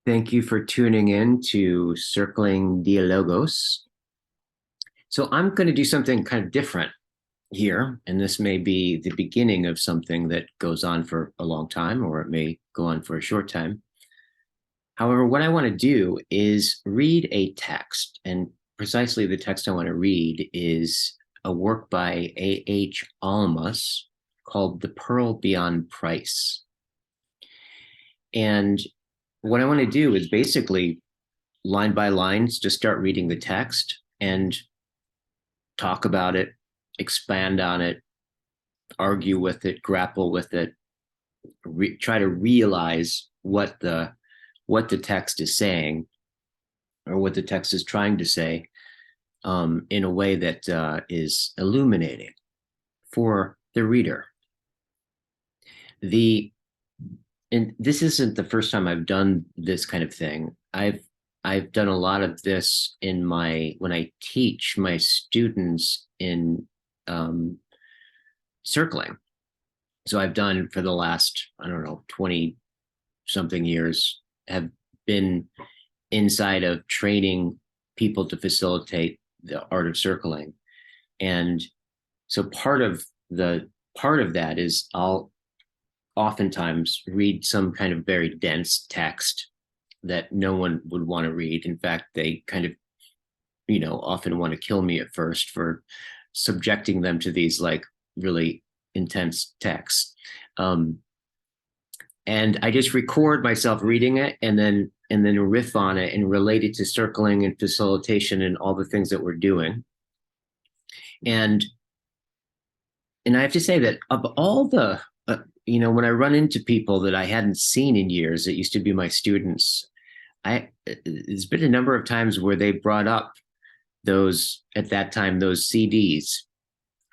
Thank you for tuning in to Circling Dialogos. So I'm going to do something kind of different here, and this may be the beginning of something that goes on for a long time, or it may go on for a short time. However, what I want to do is read a text, and precisely the text I want to read is a work by AH Almaas called The Pearl Beyond Price. And what I want to do is basically line by line, just start reading the text and talk about it, expand on it, argue with it, grapple with it, try to realize what the text is saying or what the text is trying to say in a way that is illuminating for the reader. And this isn't the first time I've done this kind of thing. I've done a lot of this when I teach my students in circling. So I've done for the last, I don't know, 20 something years, have been inside of training people to facilitate the art of circling. And so part of that is I'll oftentimes read some kind of very dense text that no one would want to read. In fact, they kind of, often want to kill me at first for subjecting them to these like really intense texts. And I just record myself reading it and then riff on it and relate it to circling and facilitation and all the things that we're doing. And I have to say that of all the when I run into people that I hadn't seen in years that used to be my students, there's been a number of times where they brought up those CDs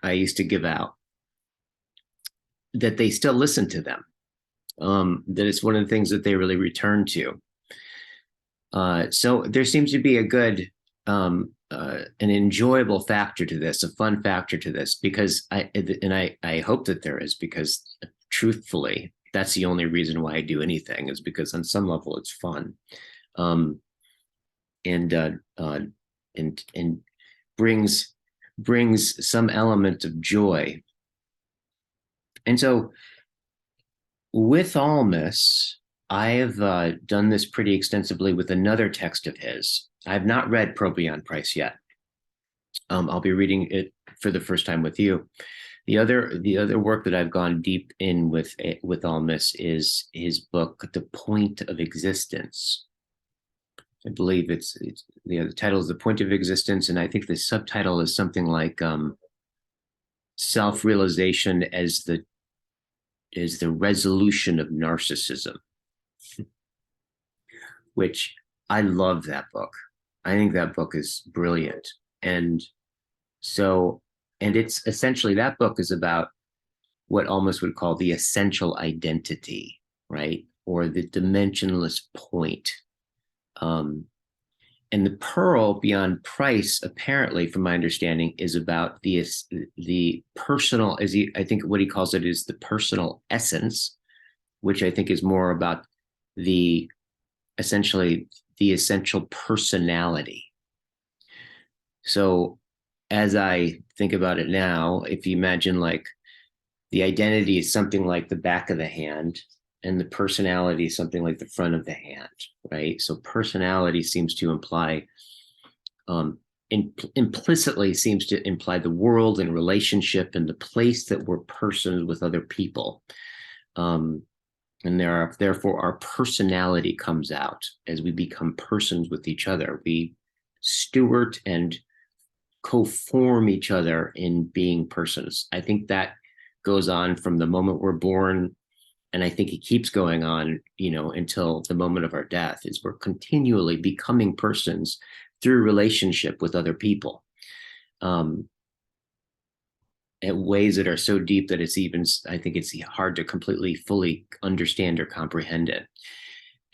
I used to give out, that they still listen to them, that it's one of the things that they really return to. So there seems to be a good, an enjoyable factor to this, a fun factor to this, because I hope that there is, because truthfully, that's the only reason why I do anything, is because on some level it's fun, and brings some element of joy. And so with Almaas, I have done this pretty extensively with another text of his. I have not read Pearl Beyond Price yet. I'll be reading it for the first time with you. The other work that I've gone deep in with Almaas is his book, The Point of Existence. I believe the title is The Point of Existence, and I think the subtitle is something like Self-Realization as the Resolution of Narcissism, which I love that book. I think that book is brilliant. And it's essentially, that book is about what Almaas would call the essential identity, right? Or the dimensionless point. And the Pearl Beyond Price, apparently, from my understanding, is about the personal, I think what he calls it is the personal essence, which I think is more about essentially the essential personality. So as I think about it now, if you imagine like the identity is something like the back of the hand, and the personality is something like the front of the hand, right? So personality seems to imply, implicitly seems to imply the world and relationship and the place that we're persons with other people. And therefore our personality comes out as we become persons with each other. We steward and co-form each other in being persons. I think that goes on from the moment we're born, and I think it keeps going on, until the moment of our death, is we're continually becoming persons through relationship with other people, in ways that are so deep that I think it's hard to completely, fully understand or comprehend it.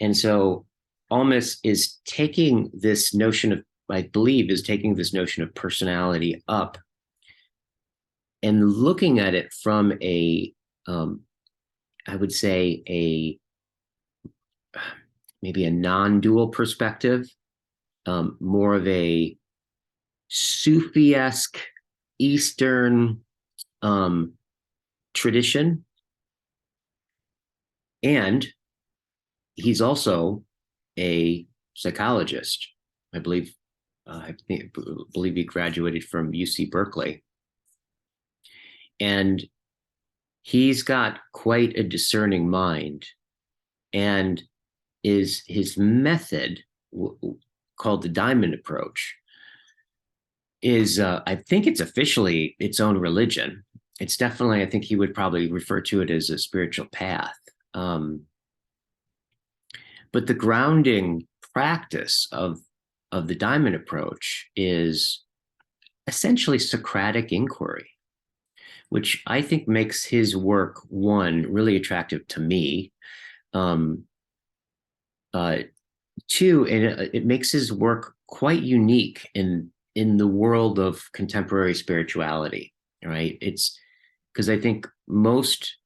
And so Almaas is taking this notion of, I believe, is taking this notion of personality up and looking at it from I would say maybe a non-dual perspective, more of a Sufi-esque Eastern tradition. And he's also a psychologist. I believe he graduated from UC Berkeley. And he's got quite a discerning mind. And his method, called the diamond approach, is I think it's officially its own religion. It's definitely, I think he would probably refer to it as a spiritual path. But the grounding practice of the diamond approach is essentially Socratic inquiry, which I think makes his work, one, really attractive to me. Two, and it makes his work quite unique in the world of contemporary spirituality, right? It's because I think most,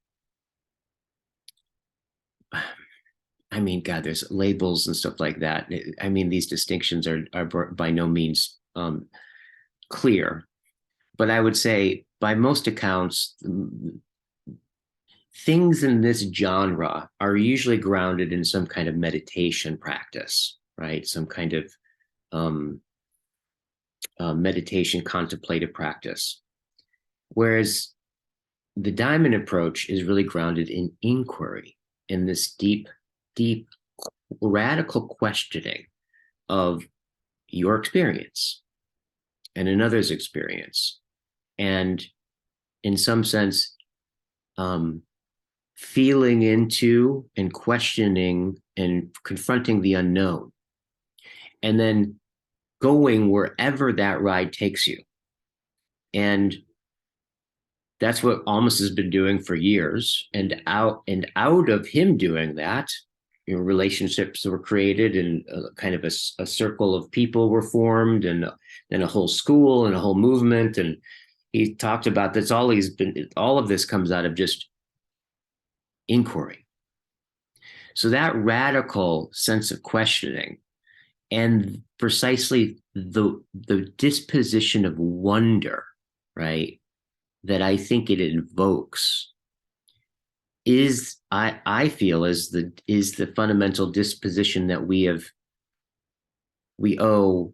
I mean, God, there's labels and stuff like that. I mean, these distinctions are by no means clear, but I would say by most accounts, things in this genre are usually grounded in some kind of meditation practice, right? Some kind of meditation, contemplative practice. Whereas the diamond approach is really grounded in inquiry, in this deep, deep, radical questioning of your experience and another's experience. And in some sense, feeling into and questioning and confronting the unknown, and then going wherever that ride takes you. And that's what Almaas has been doing for years. And out of him doing that, relationships were created, and kind of a circle of people were formed, and then a whole school and a whole movement. And he talked about that's all he's been. All of this comes out of just inquiry. So that radical sense of questioning, and precisely the disposition of wonder, right, that I think it invokes, is, I feel, is the fundamental disposition that we owe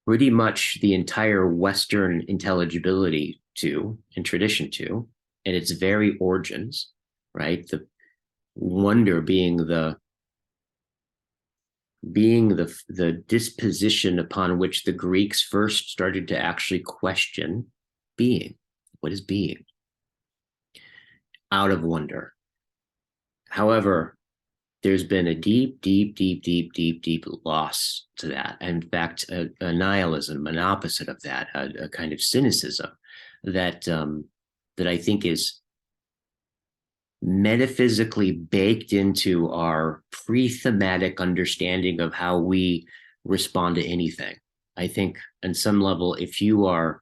pretty much the entire Western intelligibility to and tradition to, and its very origins, right? The wonder being the disposition upon which the Greeks first started to actually question being. What is being? Out of wonder. However, there's been a deep, deep, deep, deep, deep, deep loss to that. In fact, a nihilism, an opposite of that, a kind of cynicism that I think is metaphysically baked into our pre-thematic understanding of how we respond to anything. I think on some level, if you are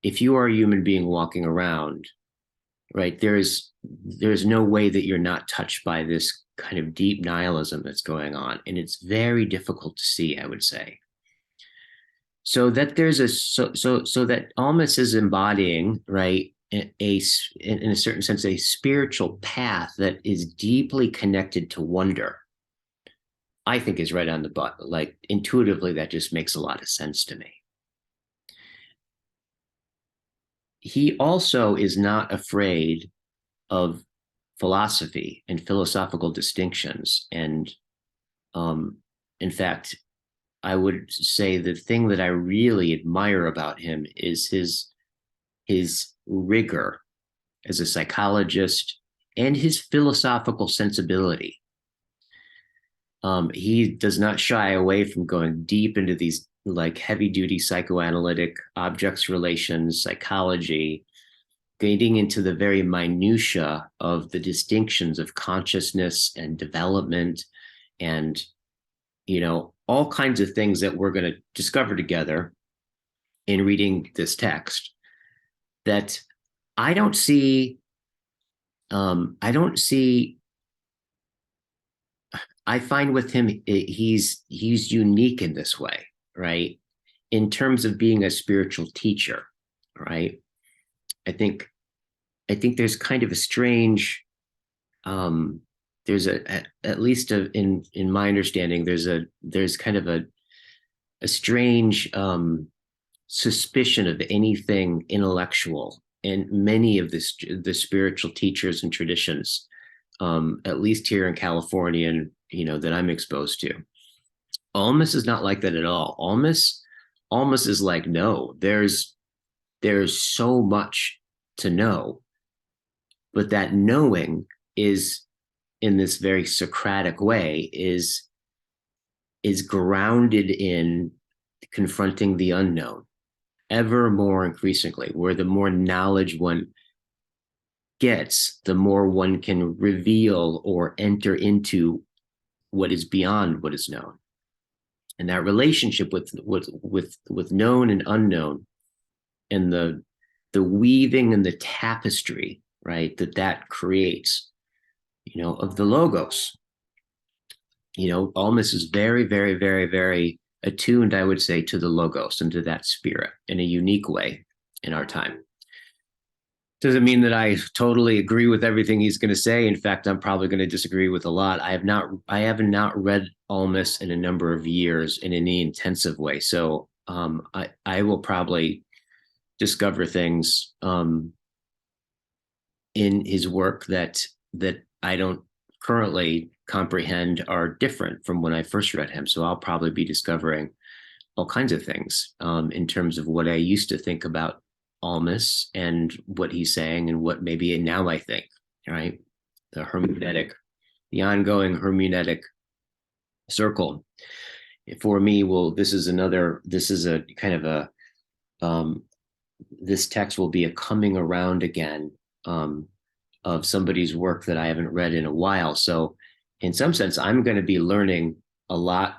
a human being walking around, right, there's no way that you're not touched by this kind of deep nihilism that's going on. And it's very difficult to see, I would say. So that there's so that Almaas is embodying, right, in a certain sense, a spiritual path that is deeply connected to wonder, I think is right on the button. Like, intuitively, that just makes a lot of sense to me. He also is not afraid of philosophy and philosophical distinctions. And in fact, I would say the thing that I really admire about him is his rigor as a psychologist and his philosophical sensibility. He does not shy away from going deep into these like heavy duty psychoanalytic objects relations, psychology, getting into the very minutia of the distinctions of consciousness and development, and all kinds of things that we're going to discover together in reading this text that I don't see I find with him, he's unique in this way, right? In terms of being a spiritual teacher, right? I think I think there's kind of a strange, um, there's at least in my understanding, there's kind of a strange suspicion of anything intellectual in many of the spiritual teachers and traditions, at least here in California, and that I'm exposed to. Almas is not like that at all. Almas is like, no, there's so much to know, but that knowing is, in this very Socratic way, is grounded in confronting the unknown ever more increasingly, where the more knowledge one gets, the more one can reveal or enter into what is beyond what is known. And that relationship with known and unknown, and the weaving and the tapestry, right, that creates, of the logos. Almas is very, very, very, very attuned, I would say, to the logos and to that spirit in a unique way in our time. Doesn't mean that I totally agree with everything he's going to say. In fact, I'm probably going to disagree with a lot. I have not read Almas in a number of years in any intensive way. So I will probably discover things in his work that I don't currently comprehend are different from when I first read him. So I'll probably be discovering all kinds of things in terms of what I used to think about Almas and what he's saying and what maybe now I think, right? The ongoing hermeneutic circle for me this is a kind of this text will be a coming around again of somebody's work that I haven't read in a while. So in some sense, I'm going to be learning a lot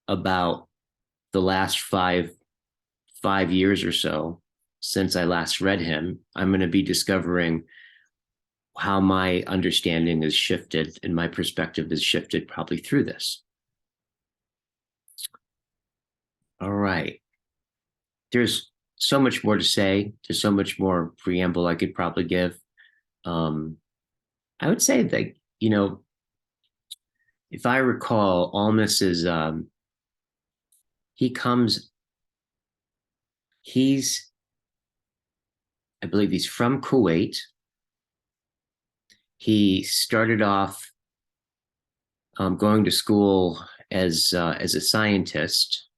about the last five years or so since I last read him. I'm going to be discovering how my understanding has shifted and my perspective has shifted probably through this. All right. There's so much more to say. There's so much more preamble I could probably give. I would say that, if I recall, Almas is, I believe he's from Kuwait. He started off going to school as a scientist,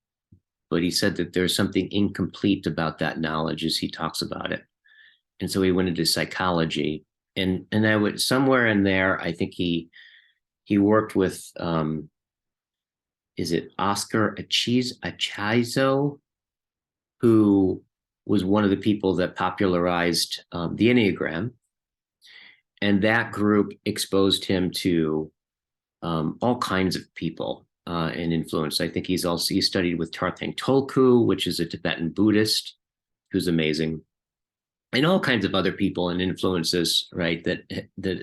but he said that there's something incomplete about that knowledge as he talks about it. And so he went into psychology. And I would, somewhere in there, I think he worked with, is it Oscar Achizo, who was one of the people that popularized the Enneagram. And that group exposed him to all kinds of people and influence. I think he studied with Tarthang Tulku, which is a Tibetan Buddhist who's amazing, and all kinds of other people and influences, right, that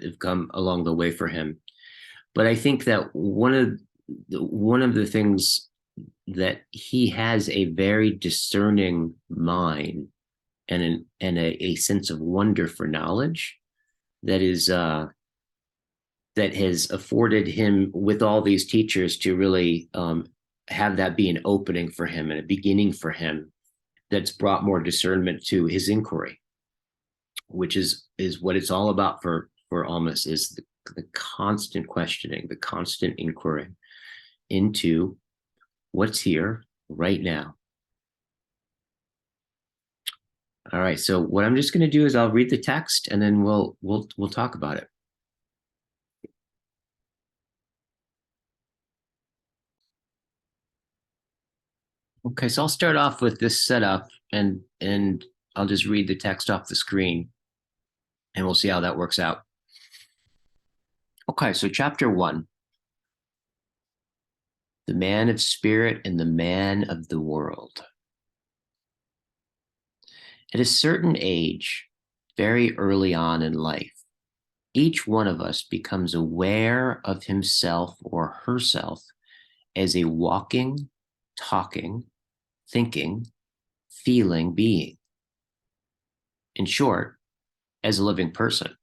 have come along the way for him. But I think that one of the things that he has a very discerning mind and a sense of wonder for knowledge that is that has afforded him, with all these teachers, to really have that be an opening for him and a beginning for him that's brought more discernment to his inquiry, which is what it's all about for Almas, is the constant questioning, the constant inquiry into what's here right now. All right, so what I'm just going to do is I'll read the text and then we'll talk about it. Okay, so I'll start off with this setup and I'll just read the text off the screen and we'll see how that works out. Okay, so chapter 1. The man of spirit and the man of the world. At a certain age, very early on in life, each one of us becomes aware of himself or herself as a walking, talking, thinking, feeling being. In short, as a living person.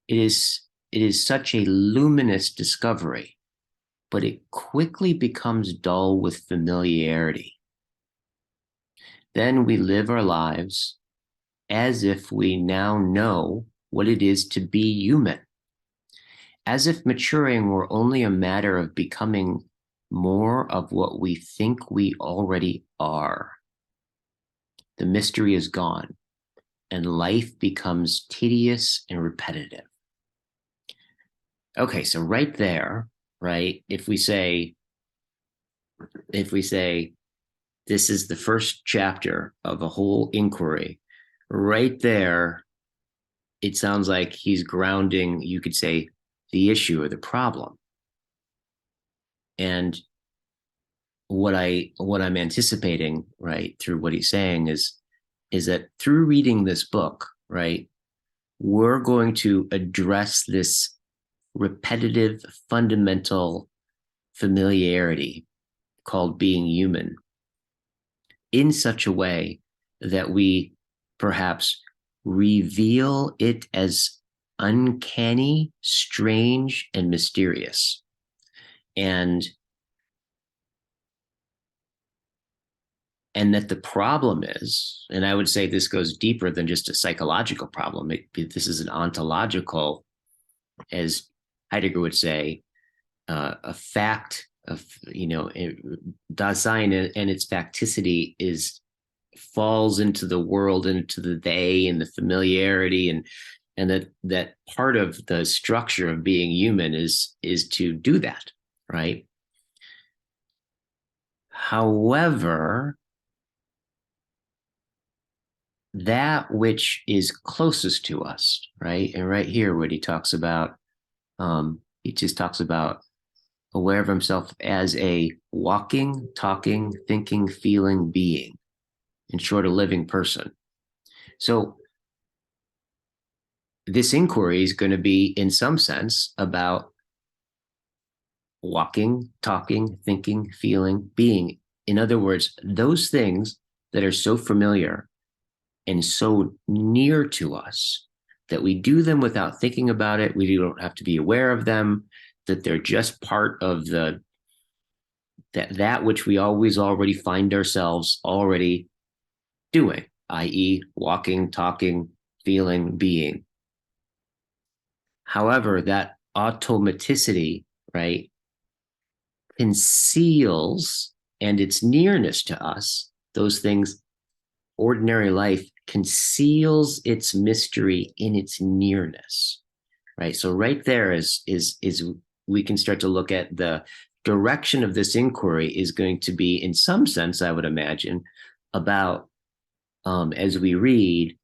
It is such a luminous discovery, but it quickly becomes dull with familiarity. Then we live our lives as if we now know what it is to be human, as if maturing were only a matter of becoming more of what we think we already are. The mystery is gone, and life becomes tedious and repetitive. Okay, so right there, right, if we say this is the first chapter of a whole inquiry, right there, it sounds like he's grounding, you could say, the issue or the problem. And what I'm anticipating, right, through what he's saying is that through reading this book, right, we're going to address this repetitive, fundamental familiarity called being human in such a way that we perhaps reveal it as uncanny, strange, and mysterious. And that the problem is, and I would say this goes deeper than just a psychological problem. This is an ontological, as Heidegger would say, a fact of, Dasein and its facticity falls into the world, into the they and the familiarity, and that part of the structure of being human is to do that, right? However, that which is closest to us, right? And right here, what he talks about, he just talks about aware of himself as a walking, talking, thinking, feeling being, in short, a living person. So this inquiry is going to be, in some sense, about walking, talking, thinking, feeling, being. In other words, those things that are so familiar and so near to us that we do them without thinking about it. We don't have to be aware of them, that they're just part of that which we always already find ourselves already doing, i.e., walking, talking, feeling, being. However, that automaticity, right, conceals, and its nearness to us, those things, ordinary life conceals its mystery in its nearness, right? So right there is we can start to look at the direction of this inquiry is going to be, in some sense, I would imagine, about as we read,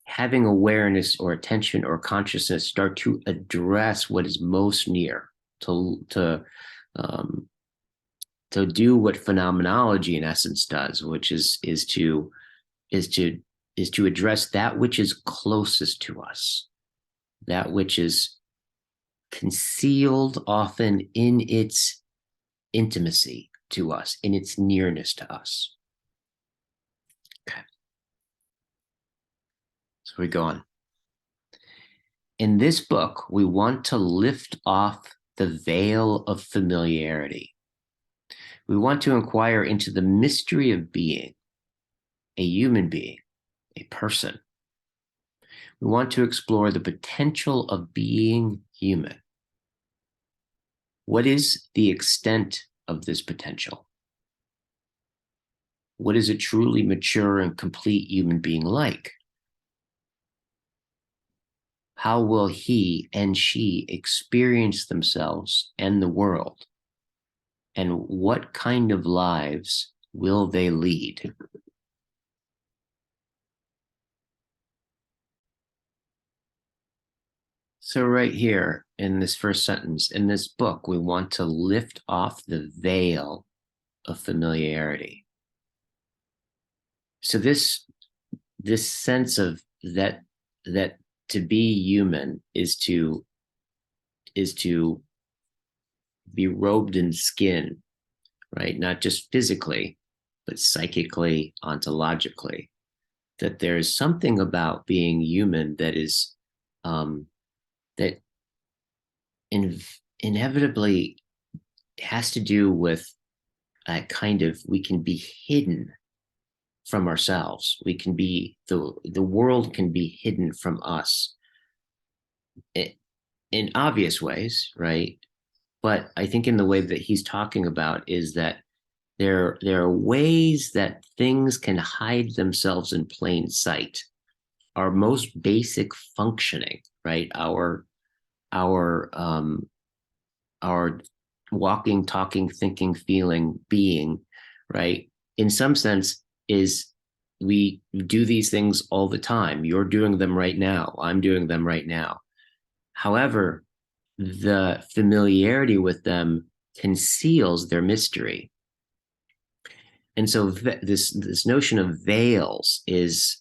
having awareness or attention or consciousness start to address what is most near, to do what phenomenology in essence does, which is to address that which is closest to us, that which is concealed often in its intimacy to us, in its nearness to us. Okay. So we go on. In this book, we want to lift off the veil of familiarity. We want to inquire into the mystery of being, a human being, a person. We want to explore the potential of being human. What is the extent of this potential? What is a truly mature and complete human being like? How will he and she experience themselves and the world? And what kind of lives will they lead? So right here in this first sentence, in this book, we want to lift off the veil of familiarity. So this this sense of that to be human is to be robed in skin, right? Not just physically, but psychically, ontologically. That there's something about being human that is that inevitably has to do with a kind of, we can be hidden from ourselves. We can be, the world can be hidden from us in obvious ways, right? But I think in the way that he's talking about is that there are ways that things can hide themselves in plain sight. Our most basic functioning, right? Our walking, talking, thinking, feeling, being, right? In some sense, is we do these things all the time. You're doing them right now. I'm doing them right now. However, the familiarity with them conceals their mystery. And so this notion of veils is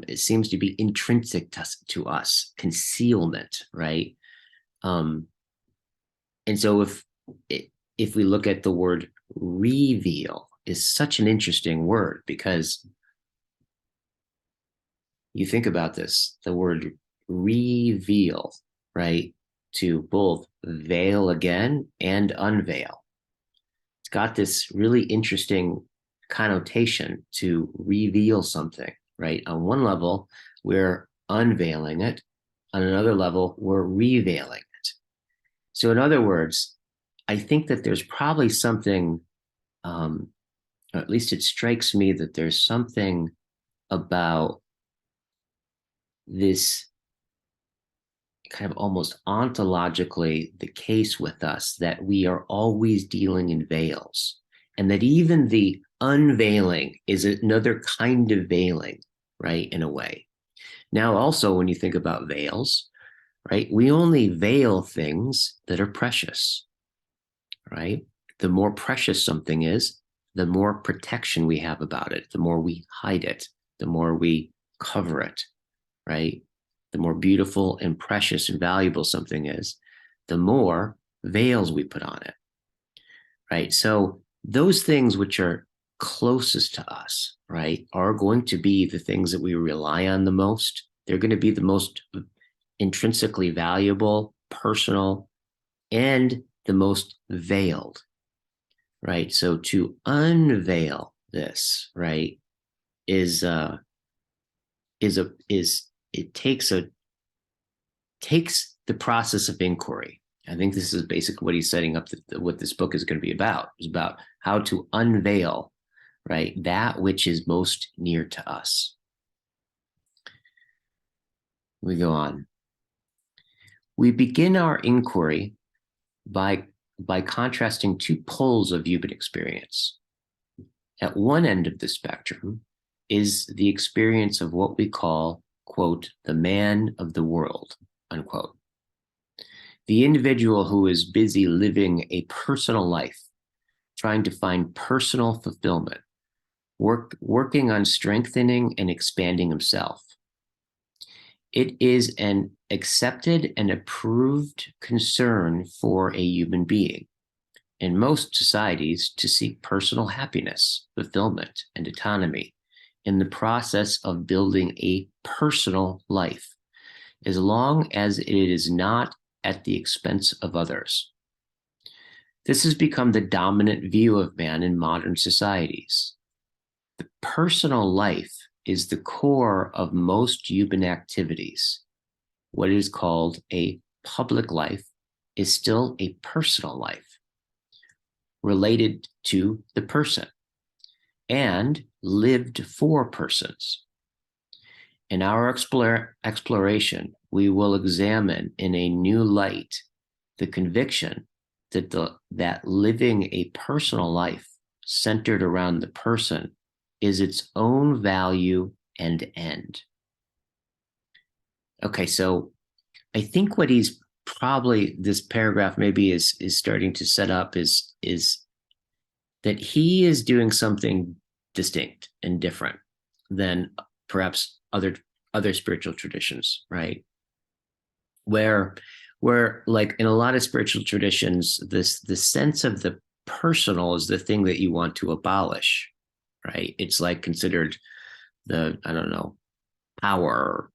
it seems to be intrinsic to us, concealment, right? And so if we look at the word reveal, is such an interesting word, because you think about this, the word reveal, right? To both veil again and unveil. It's got this really interesting connotation to reveal something, right? On one level, we're unveiling it. On another level, we're reveiling it. So in other words, I think that there's probably something, or at least it strikes me that there's something about this kind of almost ontologically the case with us, that we are always dealing in veils, and that even the unveiling is another kind of veiling, right? In a way. Now, also, when you think about veils, right, we only veil things that are precious, right? The more precious something is, the more protection we have about it, the more we hide it, the more we cover it, right? The more beautiful and precious and valuable something is, the more veils we put on it, right? So those things which are closest to us, right, are going to be the things that we rely on the most. They're going to be the most intrinsically valuable, personal, and the most veiled, right? So to unveil this, right, is it takes the process of inquiry. I think this is basically what he's setting up, what this book is going to be about. It's about how to unveil, right, that which is most near to us. We go on. We begin our inquiry by contrasting two poles of human experience. At one end of the spectrum is the experience of what we call, quote, the man of the world, unquote. The individual who is busy living a personal life, trying to find personal fulfillment, working on strengthening and expanding himself. It is an accepted and approved concern for a human being in most societies to seek personal happiness, fulfillment, and autonomy in the process of building a personal life, as long as it is not at the expense of others. This has become the dominant view of man in modern societies. The personal life is the core of most human activities. What is called a public life is still a personal life, related to the person and lived for persons. In our exploration, we will examine in a new light the conviction that living a personal life centered around the person is its own value and end. Okay, so I think what he's probably, this paragraph maybe is starting to set up is that he is doing something distinct and different than perhaps other spiritual traditions, right? Where like in a lot of spiritual traditions, the sense of the personal is the thing that you want to abolish, right? It's like considered the, I don't know, power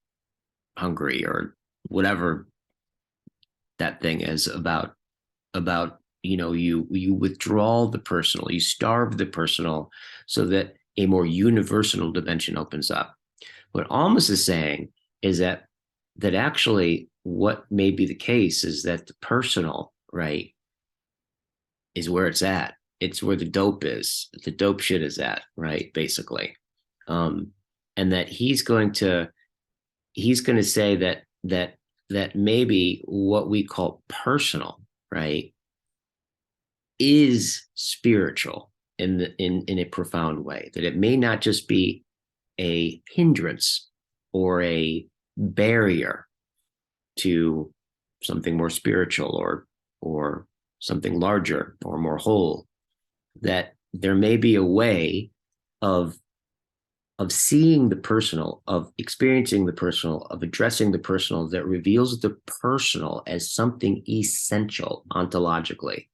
hungry or whatever that thing is about you withdraw the personal, you starve the personal so that a more universal dimension opens up. What Almaas is saying is that actually what may be the case is that the personal, right, is where it's at. It's where the dope is. The dope shit is at, right, basically. And that he's going to say that maybe what we call personal, right, is spiritual in a profound way. That it may not just be a hindrance or a barrier to something more spiritual or something larger or more whole. That there may be a way of seeing the personal, of experiencing the personal, of addressing the personal that reveals the personal as something essential ontologically.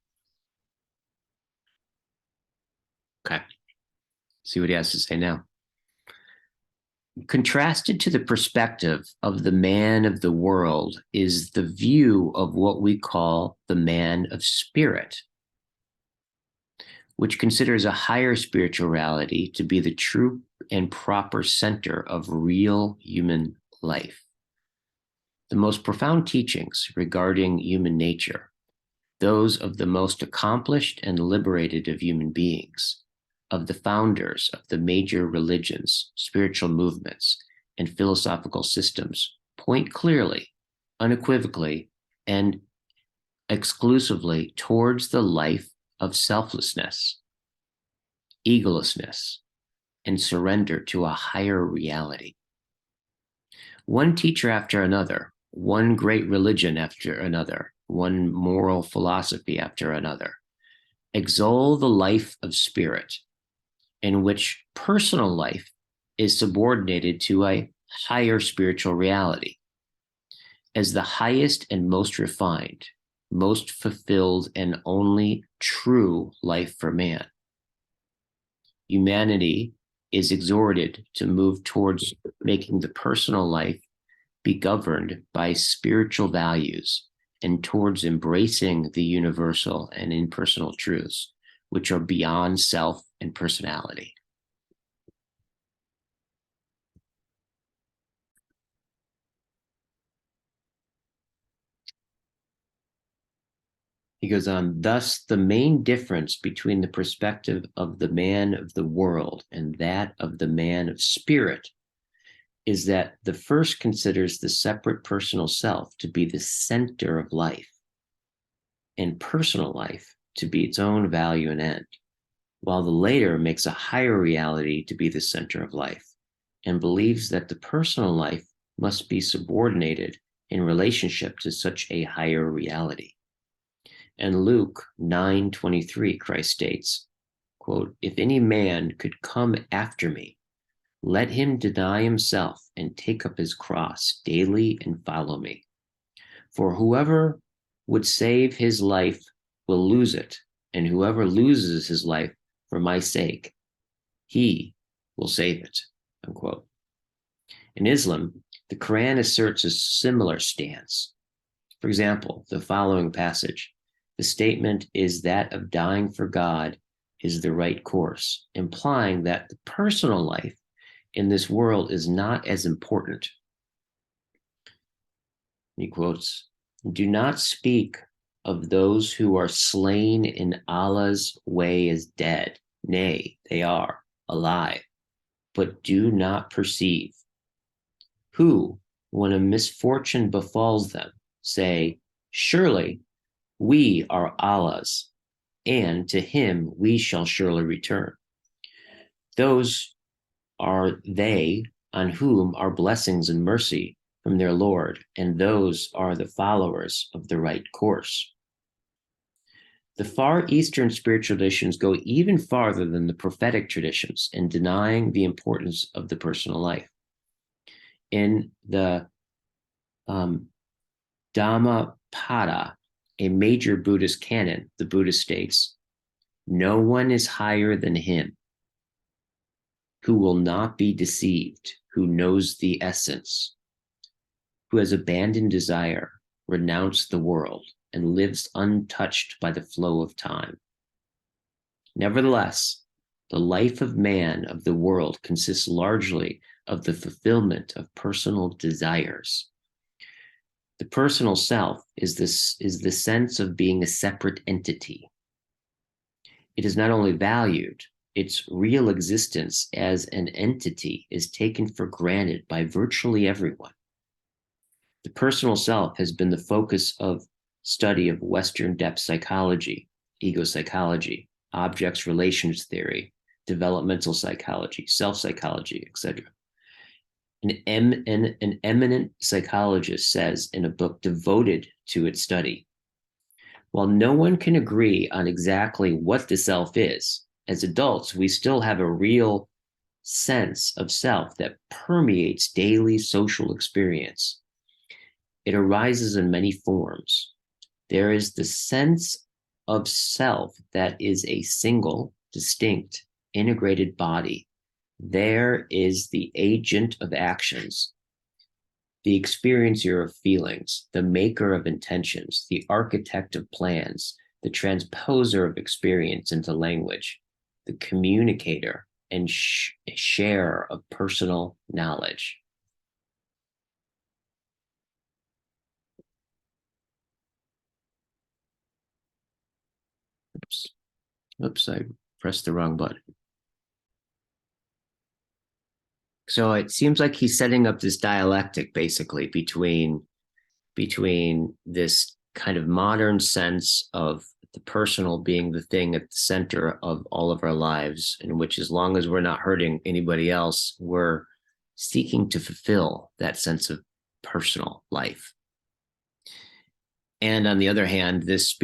Okay. See what he has to say now. Contrasted to the perspective of the man of the world is the view of what we call the man of spirit, which considers a higher spirituality to be the true and proper center of real human life. The most profound teachings regarding human nature, those of the most accomplished and liberated of human beings, of the founders of the major religions, spiritual movements, and philosophical systems, point clearly, unequivocally, and exclusively towards the life of selflessness, egolessness, and surrender to a higher reality. One teacher after another, one great religion after another, one moral philosophy after another, extol the life of spirit, in which personal life is subordinated to a higher spiritual reality, as the highest and most refined, most fulfilled, and only true life for man. Humanity is exhorted to move towards making the personal life be governed by spiritual values and towards embracing the universal and impersonal truths, which are beyond self and personality. He goes on, thus the main difference between the perspective of the man of the world and that of the man of spirit is that the first considers the separate personal self to be the center of life and personal life to be its own value and end, while the later makes a higher reality to be the center of life and believes that the personal life must be subordinated in relationship to such a higher reality. And Luke 9:23, Christ states, quote, if any man could come after me, let him deny himself and take up his cross daily and follow me. For whoever would save his life will lose it, and whoever loses his life for my sake, he will save it, unquote. In Islam, the Quran asserts a similar stance. For example, the following passage, the statement is that of dying for God is the right course, implying that the personal life in this world is not as important. He quotes, do not speak of those who are slain in Allah's way as dead. Nay, they are alive, but do not perceive. Who, when a misfortune befalls them, say, surely we are Allah's, and to him we shall surely return. Those are they on whom are blessings and mercy from their Lord, and those are the followers of the right course. The Far Eastern spiritual traditions go even farther than the prophetic traditions in denying the importance of the personal life. In the Dhammapada, a major Buddhist canon, the Buddha states, no one is higher than him who will not be deceived, who knows the essence, who has abandoned desire, renounced the world, and lives untouched by the flow of time. Nevertheless, the life of man of the world consists largely of the fulfillment of personal desires. The personal self is the sense of being a separate entity. It is not only valued, its real existence as an entity is taken for granted by virtually everyone. The personal self has been the focus of study of Western depth psychology, ego psychology, objects relations theory, developmental psychology, self-psychology, etc. An eminent psychologist says in a book devoted to its study, while no one can agree on exactly what the self is, as adults, we still have a real sense of self that permeates daily social experience. It arises in many forms. There is the sense of self that is a single, distinct, integrated body. There is the agent of actions, the experiencer of feelings, the maker of intentions, the architect of plans, the transposer of experience into language, the communicator and sharer of personal knowledge. Oops, I pressed the wrong button. So it seems like he's setting up this dialectic basically between this kind of modern sense of the personal being the thing at the center of all of our lives, in which as long as we're not hurting anybody else, we're seeking to fulfill that sense of personal life. And on the other hand, this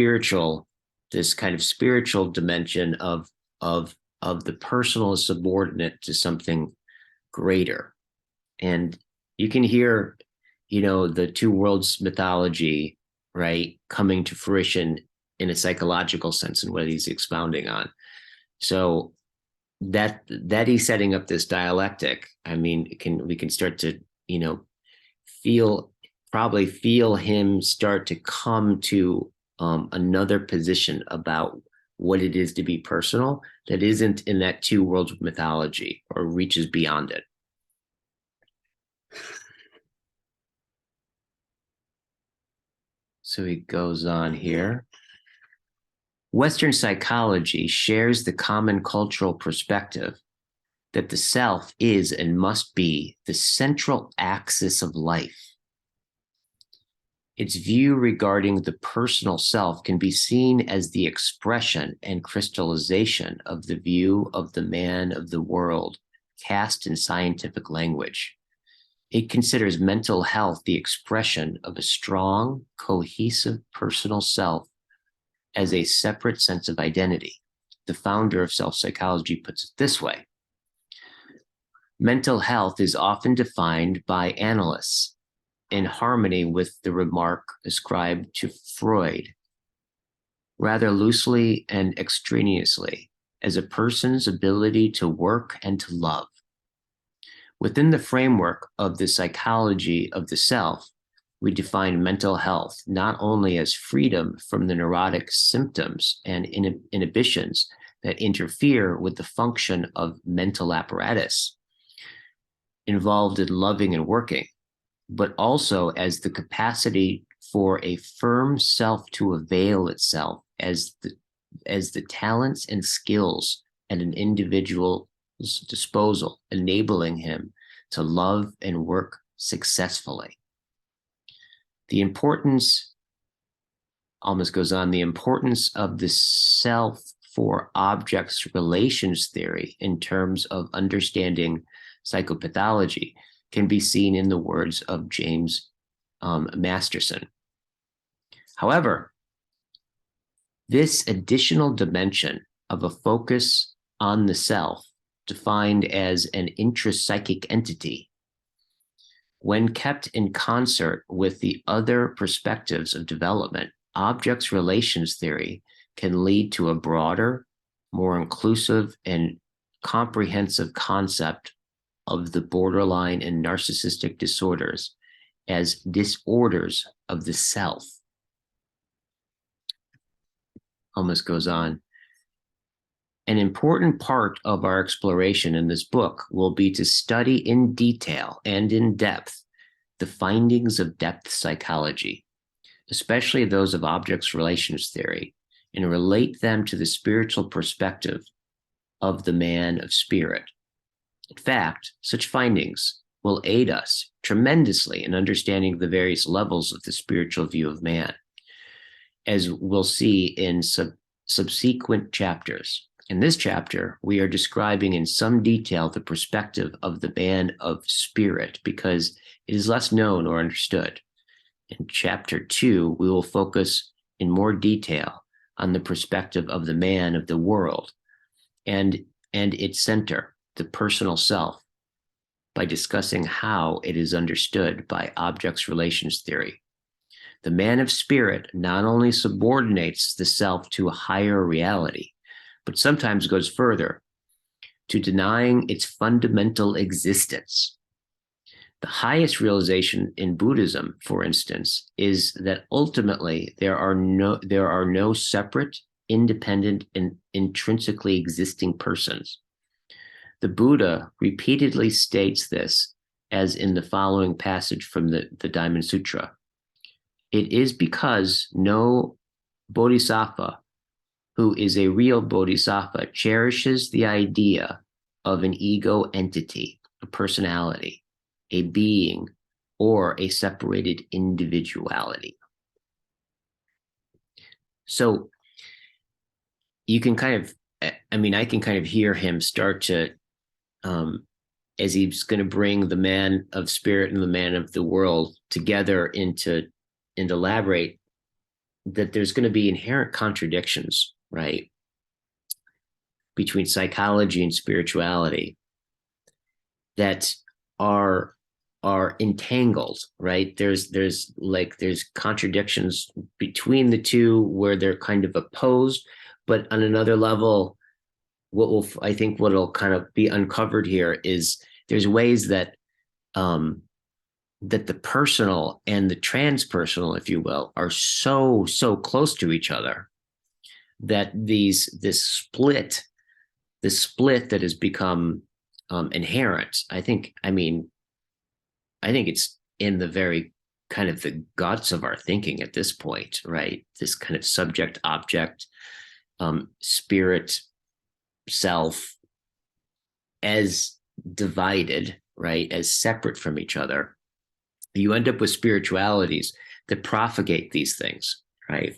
kind of spiritual dimension of the personal is subordinate to something greater. And you can hear, the two worlds mythology, right, coming to fruition in a psychological sense in what he's expounding on. So that he's setting up this dialectic. I mean, we can start to, feel him start to come to another position about what it is to be personal that isn't in that two worlds mythology or reaches beyond it. So he goes on here. Western psychology shares the common cultural perspective that the self is and must be the central axis of life. Its view regarding the personal self can be seen as the expression and crystallization of the view of the man of the world, cast in scientific language. It considers mental health the expression of a strong, cohesive personal self as a separate sense of identity. The founder of self-psychology puts it this way. Mental health is often defined by analysts in harmony with the remark ascribed to Freud, rather loosely and extraneously, as a person's ability to work and to love. Within the framework of the psychology of the self, we define mental health not only as freedom from the neurotic symptoms and inhibitions that interfere with the function of mental apparatus involved in loving and working, but also as the capacity for a firm self to avail itself as the talents and skills at an individual's disposal, enabling him to love and work successfully. The importance, Almaas goes on, the importance of the self for objects relations theory in terms of understanding psychopathology can be seen in the words of James Masterson. However, this additional dimension of a focus on the self, defined as an intrapsychic entity, When kept in concert with the other perspectives of development, objects relations theory can lead to a broader, more inclusive, and comprehensive concept of the borderline and narcissistic disorders as disorders of the self. Almost goes on. An important part of our exploration in this book will be to study in detail and in depth the findings of depth psychology, especially those of objects relations theory, and relate them to the spiritual perspective of the man of spirit. In fact, such findings will aid us tremendously in understanding the various levels of the spiritual view of man, as we'll see in subsequent chapters. In this chapter, we are describing in some detail the perspective of the man of spirit because it is less known or understood. In chapter 2, we will focus in more detail on the perspective of the man of the world and its center, the personal self, by discussing how it is understood by objects relations theory. The man of spirit not only subordinates the self to a higher reality, but sometimes goes further to denying its fundamental existence. The highest realization in Buddhism, for instance, is that ultimately there are no separate, independent, and intrinsically existing persons. The Buddha repeatedly states this, as in the following passage from the Diamond Sutra. It is because no bodhisattva who is a real bodhisattva cherishes the idea of an ego entity, a personality, a being, or a separated individuality. So you can kind of, I can kind of hear him start to, as he's going to bring the man of spirit and the man of the world together and elaborate that there's going to be inherent contradictions, right, between psychology and spirituality that are entangled, right? There's contradictions between the two where they're kind of opposed, but on another level, what'll kind of be uncovered here is there's ways that that the personal and the transpersonal, if you will, are so close to each other that this split that has become inherent. I think it's in the very kind of the guts of our thinking at this point, right? This kind of subject object, spirit, self, as divided, right, as separate from each other. You end up with spiritualities that propagate these things, right?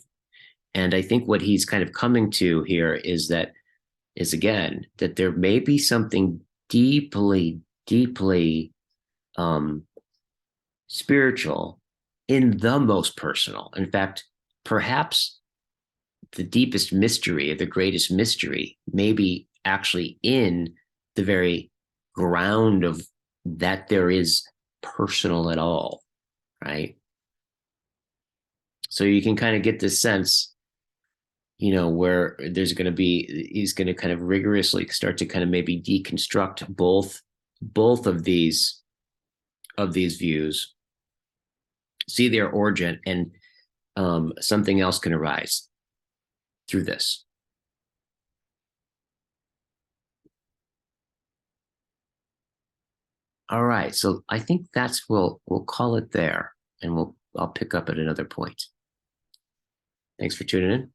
And I think what he's kind of coming to here is again, that there may be something deeply spiritual in the most personal. In fact, perhaps the deepest mystery, the greatest mystery, may be actually in the very ground of that there is personal at all, right? So you can kind of get this sense, where he's going to kind of rigorously start to kind of maybe deconstruct both of these views, see their origin, and something else can arise through this. All right, so I think we'll call it there, and I'll pick up at another point. Thanks for tuning in.